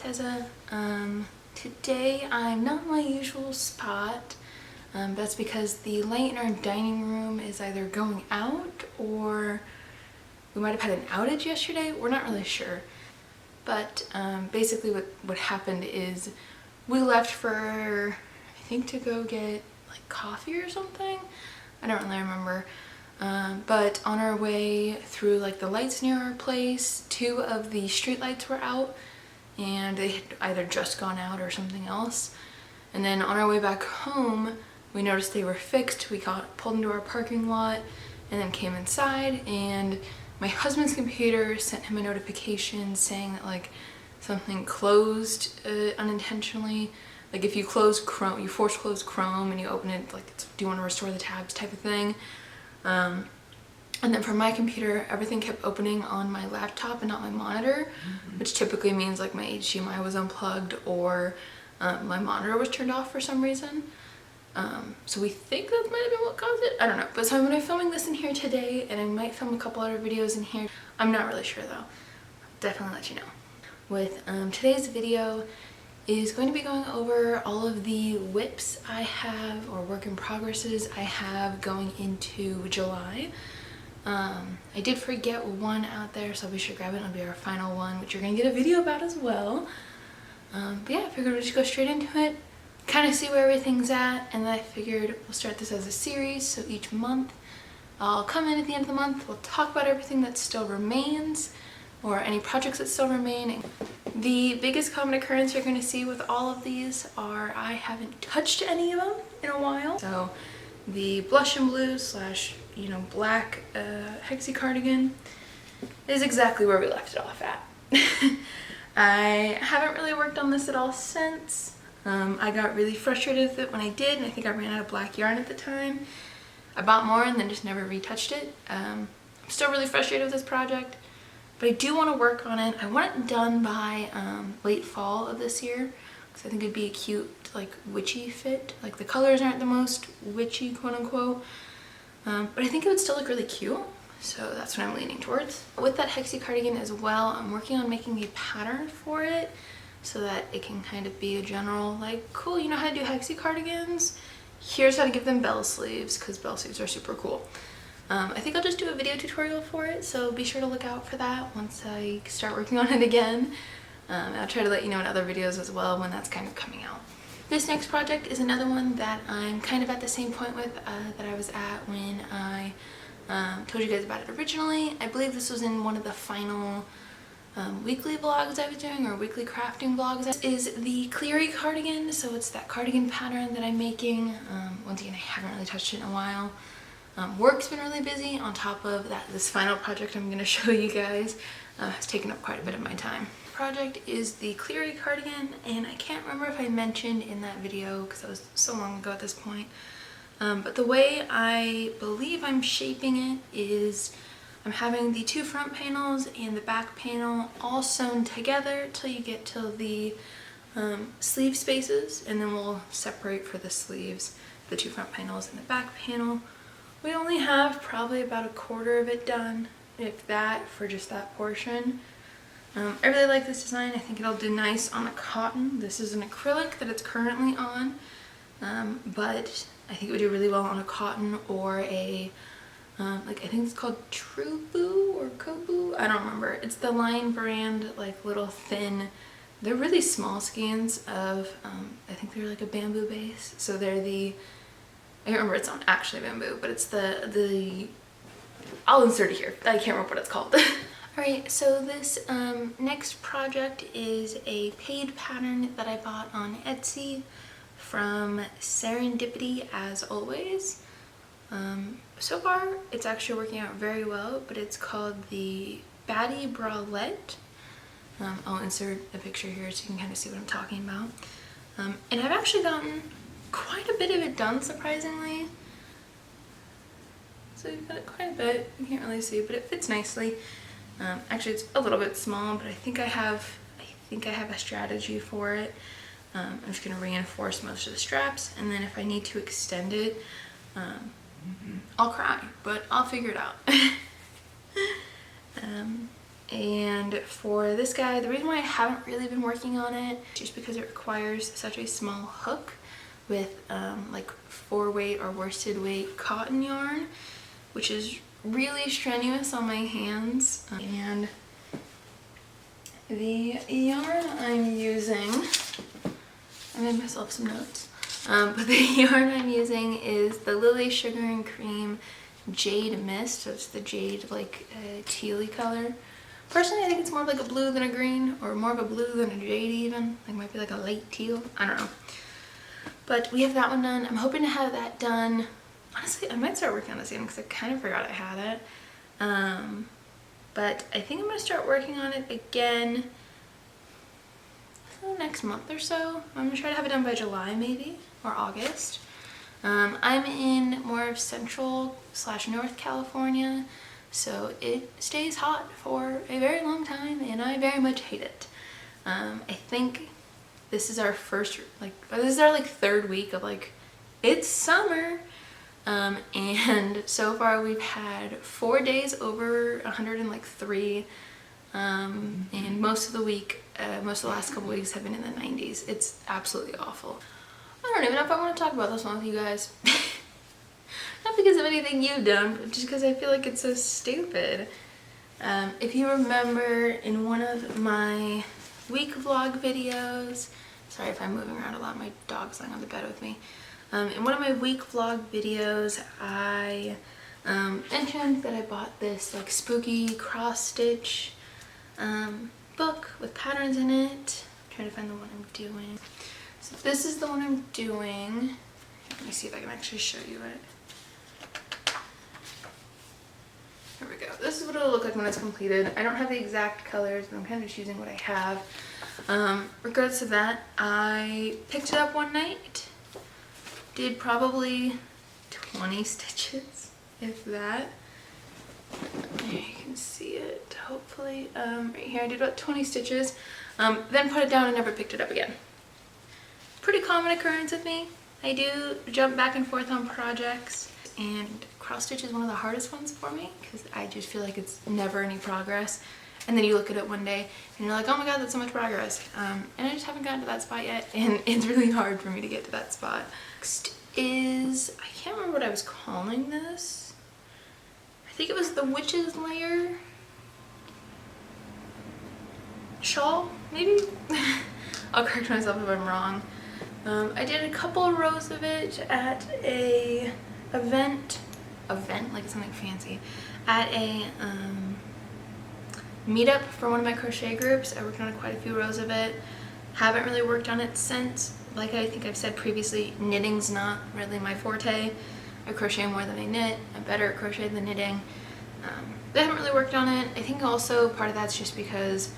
Tessa. Today I'm not in my usual spot. That's because the light in our dining room is either going out or we might have had an outage yesterday. We're not really sure. But basically what happened is we left for, I think, to go get like coffee or something. I don't really remember. But on our way through like the lights near our place, 2 of the street lights were out and they had either just gone out or something else. And then on our way back home, we noticed they were fixed. We pulled into our parking lot and then came inside, and my husband's computer sent him a notification saying that like something closed unintentionally. Like if you close Chrome, you force close Chrome and you open it, like it's, do you want to restore the tabs type of thing. And then for my computer, everything kept opening on my laptop and not my monitor, which typically means like my HDMI was unplugged or my monitor was turned off for some reason. So we think that might have been what caused it. I don't know. But so I'm going to be filming this in here today, and I might film a couple other videos in here. I'm not really sure though. I'll definitely let you know. With today's video is going to be going over all of the WIPs I have, or work in progresses I have going into July. I did forget one out there, so I'll be sure to grab it. It'll be our final one, which you're gonna get a video about as well. But yeah, I figured we'd just go straight into it, kind of see where everything's at, and then I figured we'll start this as a series. So each month I'll come in at the end of the month, we'll talk about everything that still remains or any projects that still remain. The biggest common occurrence you're going to see with all of these are I haven't touched any of them in a while. So the blush and blue slash, you know, black hexie cardigan is exactly where we left it off at. I haven't really worked on this at all since. I got really frustrated with it when I did, and I think I ran out of black yarn at the time. I bought more and then just never retouched it. I'm still really frustrated with this project, but I do want to work on it. I want it done by late fall of this year, because I think it'd be a cute, like, witchy fit. Like, the colors aren't the most witchy, quote unquote, but I think it would still look really cute. So that's what I'm leaning towards. With that hexie cardigan as well, I'm working on making a pattern for it so that it can kind of be a general, like, cool, you know how to do hexie cardigans? Here's how to give them bell sleeves, because bell sleeves are super cool. I think I'll just do a video tutorial for it, so be sure to look out for that once I start working on it again. I'll try to let you know in other videos as well when that's kind of coming out. This next project is another one that I'm kind of at the same point with that I was at when I told you guys about it originally. I believe this was in one of the final weekly vlogs I was doing, or weekly crafting vlogs. This is the Cleary cardigan, so it's that cardigan pattern that I'm making. Once again, I haven't really touched it in a while. Work's been really busy on top of that. This final project I'm going to show you guys has taken up quite a bit of my time. The project is the Cleary cardigan, and I can't remember if I mentioned in that video because that was so long ago at this point. But the way I believe I'm shaping it is I'm having the 2 front panels and the back panel all sewn together till you get to the sleeve spaces, and then we'll separate for the sleeves the 2 front panels and the back panel. We only have probably about a quarter of it done, if that, for just that portion. I really like this design. I think it'll do nice on a cotton. This is an acrylic that it's currently on, but I think it would do really well on a cotton or a, like, I think it's called True Boo or Kobu. I don't remember. It's the Line brand, like, little thin, they're really small skeins of, I think they're like a bamboo base. So they're the, I can't remember, it's not actually bamboo, but it's the I'll insert it here. I can't remember what it's called. Alright, so this next project is a paid pattern that I bought on Etsy from Serendipity, as always. So far, it's actually working out very well, but it's called the Baddie Bralette. I'll insert a picture here so you can kind of see what I'm talking about. And I've actually gotten quite a bit of it done, surprisingly. So you've got it quite a bit. You can't really see, but it fits nicely. Actually, it's a little bit small, but I think I have a strategy for it. I'm just going to reinforce most of the straps, and then if I need to extend it, I'll cry, but I'll figure it out. And for this guy, the reason why I haven't really been working on it is just because it requires such a small hook with like 4-weight or worsted weight cotton yarn, which is really strenuous on my hands. And the yarn I'm using, I made myself some notes, but the yarn I'm using is the Lily Sugar and Cream Jade Mist. So it's the jade, like tealy color. Personally, I think it's more of like a blue than a green, or more of a blue than a jade even. Like might be like a light teal, I don't know. But we have that one done. I'm hoping to have that done. Honestly, I might start working on this again because I kind of forgot I had it. But I think I'm going to start working on it again next month or so. I'm going to try to have it done by July maybe, or August. I'm in more of Central/North California, so it stays hot for a very long time and I very much hate it. I think this is our first, this is our third week of it's summer. And so far we've had 4 days over 103, and most of the week, most of the last couple weeks have been in the 90s. It's absolutely awful. I don't even know if I want to talk about this one with you guys. Not because of anything you've done, but just because I feel like it's so stupid. If you remember in one of my week vlog videos, sorry if I'm moving around a lot, my dog's lying on the bed with me. In one of my week vlog videos, I mentioned that I bought this spooky cross stitch book with patterns in it. I'm trying to find the one I'm doing. So this is the one I'm doing. Let me see if I can actually show you it. Here we go. This is what it'll look like when it's completed. I don't have the exact colors, but I'm kind of just using what I have. Regardless of that, I picked it up one night. Did probably 20 stitches, if that. There you can see it, hopefully. Right here I did about 20 stitches, then put it down and never picked it up again. Pretty common occurrence with me. I do jump back and forth on projects, and cross stitch is one of the hardest ones for me because I just feel like it's never any progress. And then you look at it one day and you're like, oh my god, that's so much progress. And I just haven't gotten to that spot yet, and it's really hard for me to get to that spot. Next is, I can't remember what I was calling this. I think it was the Witch's Lair shawl, maybe? I'll correct myself if I'm wrong. I did a couple of rows of it at a event, like something fancy, at a meetup for one of my crochet groups. I worked on quite a few rows of it. Haven't really worked on it since. Like I think I've said previously, knitting's not really my forte. I crochet more than I knit. I'm better at crochet than knitting. I haven't really worked on it. I think also part of that's just because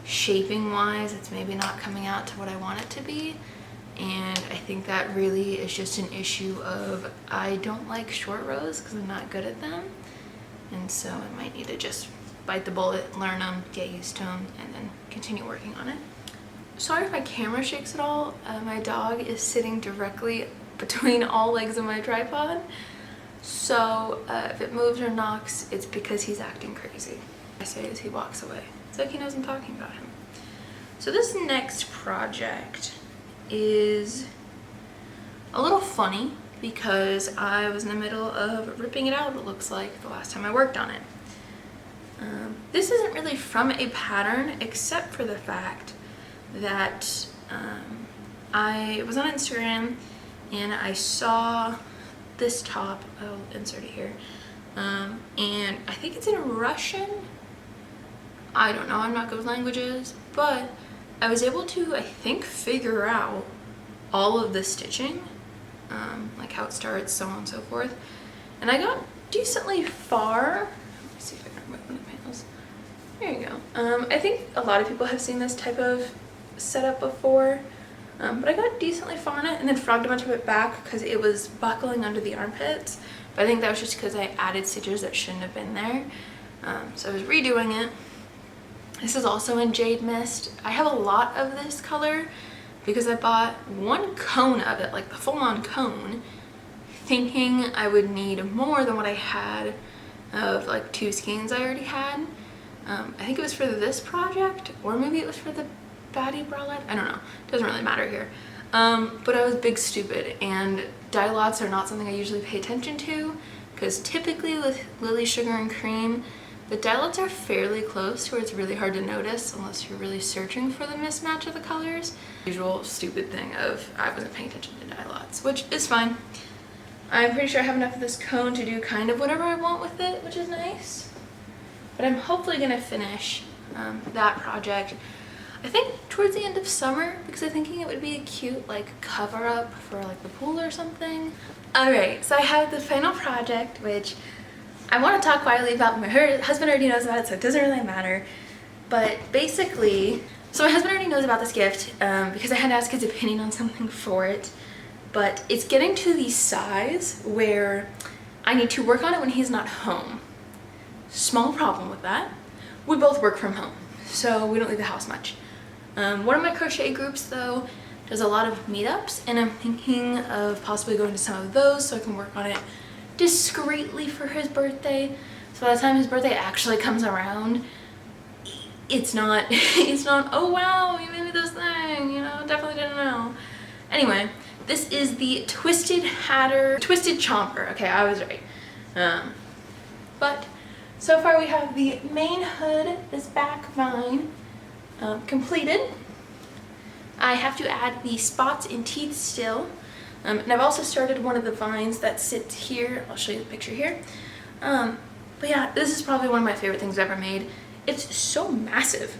shaping wise it's maybe not coming out to what I want it to be, and I think that really is just an issue of I don't like short rows because I'm not good at them, and so I might need to just bite the bullet, learn them, get used to them, and then continue working on it. Sorry if my camera shakes at all. My dog is sitting directly between all legs of my tripod, so if it moves or knocks, it's because he's acting crazy. I say as he walks away. It's like he knows I'm talking about him. So this next project is a little funny because I was in the middle of ripping it out, it looks like, the last time I worked on it. This isn't really from a pattern except for the fact that I was on Instagram and I saw this top. I'll insert it here, and I think it's in Russian. I don't know, I'm not good with languages, but I was able to, I think, figure out all of the stitching, like how it starts, so on and so forth, and I got decently far. Let me see if I can remove one of the panels. There you go. I think a lot of people have seen this type of setup before, but I got decently far in it and then frogged a bunch of it back because it was buckling under the armpits, but I think that was just because I added stitches that shouldn't have been there. So I was redoing it. This is also in Jade Mist. I have a lot of this color because I bought one cone of it, like the full-on cone, thinking I would need more than what I had of like 2 skeins I already had. I think it was for this project, or maybe it was for the baddie bralette. I don't know. Doesn't really matter here. But I was big stupid, and dye lots are not something I usually pay attention to, because typically with Lily Sugar and Cream, the dye lots are fairly close to where it's really hard to notice unless you're really searching for the mismatch of the colors. Usual stupid thing of I wasn't paying attention to dye lots, which is fine. I'm pretty sure I have enough of this cone to do kind of whatever I want with it, which is nice. But I'm hopefully gonna finish that project, I think towards the end of summer, because I'm thinking it would be a cute like cover up for like the pool or something. Alright, so I have the final project, which I want to talk quietly about. My husband already knows about it, so it doesn't really matter. But basically, so my husband already knows about this gift because I had to ask his opinion on something for it. But it's getting to the size where I need to work on it when he's not home. Small problem with that. We both work from home, so we don't leave the house much. One of my crochet groups though does a lot of meetups, and I'm thinking of possibly going to some of those so I can work on it discreetly for his birthday. So by the time his birthday actually comes around, it's not oh wow, you made me this thing, you know, definitely didn't know. Anyway, this is the Twisted Chomper. Okay, I was right. But so far we have the main hood, this back vine, completed. I have to add the spots and teeth still. And I've also started one of the vines that sits here. I'll show you the picture here. But yeah, this is probably one of my favorite things I've ever made. It's so massive.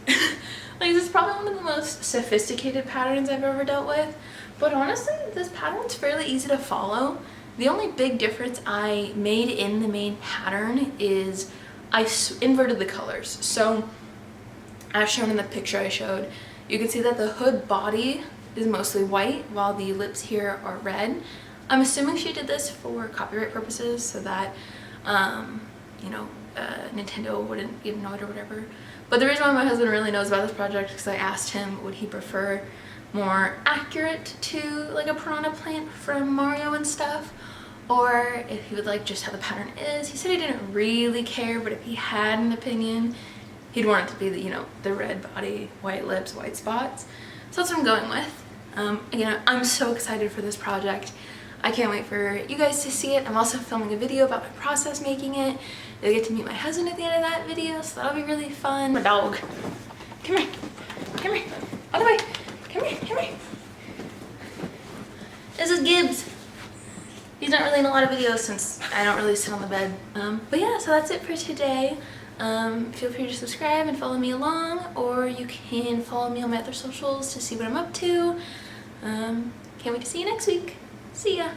Like, this is probably one of the most sophisticated patterns I've ever dealt with. But honestly, this pattern's fairly easy to follow. The only big difference I made in the main pattern is I inverted the colors. So as shown in the picture I showed, you can see that the hood body is mostly white while the lips here are red. I'm assuming she did this for copyright purposes so that you know, Nintendo wouldn't ignore it or whatever. But the reason why my husband really knows about this project is because I asked him would he prefer more accurate to like a piranha plant from Mario and stuff, or if he would like just how the pattern is. He said he didn't really care, but if he had an opinion, he'd want it to be the, you know, the red body, white lips, white spots. So that's what I'm going with. Again, I'm so excited for this project. I can't wait for you guys to see it. I'm also filming a video about my process making it. You'll get to meet my husband at the end of that video, so that'll be really fun. My dog. Come here. Come here. All the way. Come here. Come here. This is Gibbs. He's not really in a lot of videos since I don't really sit on the bed. But yeah, so that's it for today. Feel free to subscribe and follow me along, or you can follow me on my other socials to see what I'm up to. Can't wait to see you next week. See ya!